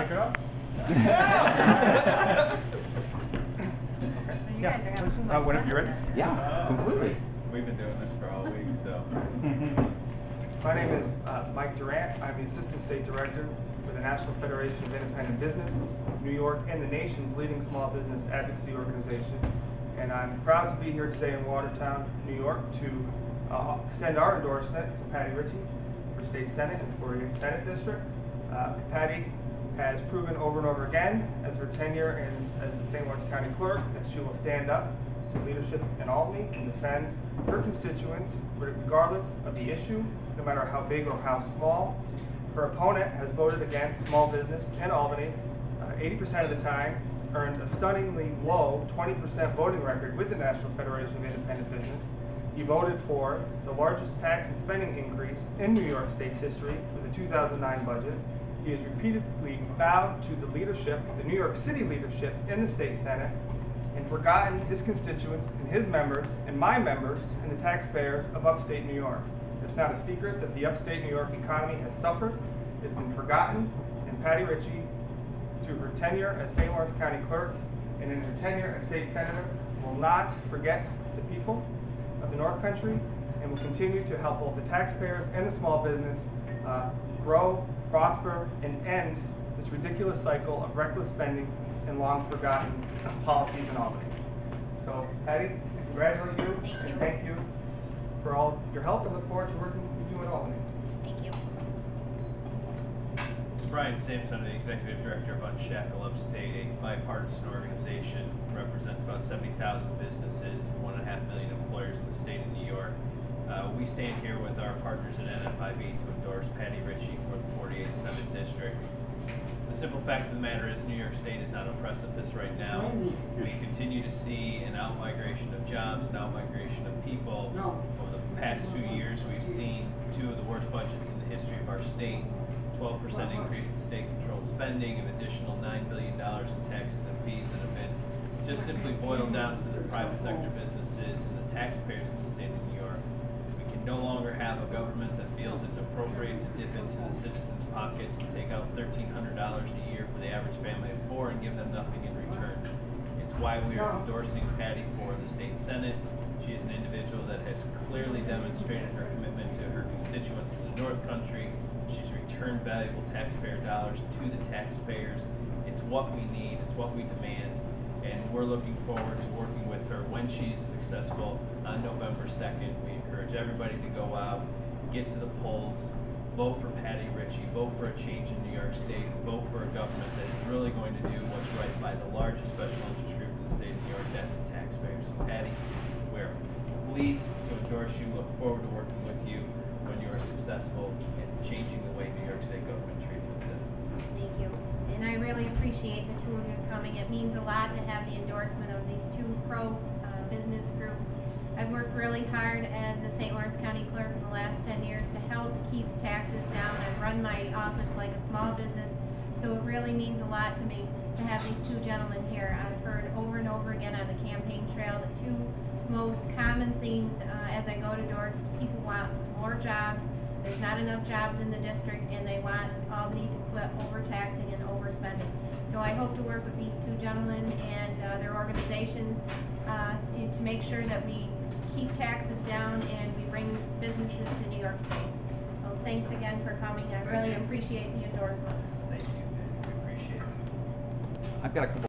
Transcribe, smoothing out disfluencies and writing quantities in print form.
mic it up? You guys are having too much fun Whenever you're with ready. this. Yeah, completely. We've been doing this for all week, so. My name is Mike Durant. I'm the Assistant State Director for the National Federation of Independent Business, New York, and the nation's leading small business advocacy organization. And I'm proud to be here today in Watertown, New York, to extend our endorsement to Patty Ritchie for State Senate and 48th Senate District. Patty has proven over and over again as her tenure as the St. Lawrence County Clerk that she will stand up to leadership in Albany and defend her constituents regardless of the issue, no matter how big or how small. Her opponent has voted against small business in Albany 80% of the time, earned a stunningly low 20% voting record with the National Federation of Independent Business. He voted for the largest tax and spending increase in New York State's history for the 2009 budget. He has repeatedly bowed to the leadership, the New York City leadership in the state Senate, and forgotten his constituents and his members and my members and the taxpayers of upstate New York. It's not a secret that the upstate New York economy has suffered, has been forgotten, and Patty Ritchie, through her tenure as St. Lawrence County Clerk and in her tenure as State Senator, will not forget the people of the North Country and will continue to help both the taxpayers and the small business grow, prosper, and end this ridiculous cycle of reckless spending and long-forgotten policies in Albany. So, Patty, I congratulate you and thank you for all your help and look forward to working with you in Albany. Thank you. Brian Sampson, the Executive Director of Unshackle, Upstate, a bipartisan organization, represents about 70,000 businesses, 1.5 million employers in the state of New York. We stand here with our partners at NFIB to endorse Patty Ritchie for the 48th Senate District. The simple fact of the matter is New York State is on a precipice right now. We continue to see an out-migration of jobs, an out-migration of people. Over the past 2 years, we've seen two of the worst budgets in the history of our state. 12% increase in state-controlled spending, an additional $9 billion in taxes and fees that have been just simply boiled down to the private sector businesses and the taxpayers in the state of New York. We can no longer have a government that feels it's appropriate to dip into the citizens' pockets and take out $1,300 a year for the average family of four and give them nothing in return. It's why we are endorsing Patty for the state Senate. She is an individual that has clearly demonstrated her commitment to her constituents in the North Country. She's returned valuable taxpayer dollars to the taxpayers. It's what we need, it's what we demand, and we're looking forward to working with her when she's successful on November 2nd. We encourage everybody to go out, get to the polls, vote for Patty Ritchie, vote for a change in New York State, vote for a government that is really going to do what's right by the largest special interest group in the state of New York, that's the taxpayers. So Patty, we're pleased to endorse you, look forward to working with you when you are successful in changing the way New York State government treats its citizens. Thank you. And I really appreciate the two of you coming. It means a lot to have the endorsement of these two pro-business groups. I've worked really hard as a St. Lawrence County Clerk in the last 10 years to help keep taxes down. I've run my office like a small business, so it really means a lot to me to have these two gentlemen here. I've heard over and over again on the campaign trail the two most common themes as I go to doors is people want more jobs. There's not enough jobs in the district, and they want Albany to quit overtaxing and overspending. So I hope to work with these two gentlemen and their organizations to make sure that we keep taxes down and we bring businesses to New York State. So thanks again for coming. I really appreciate the endorsement. Thank you. We appreciate it. I've got a couple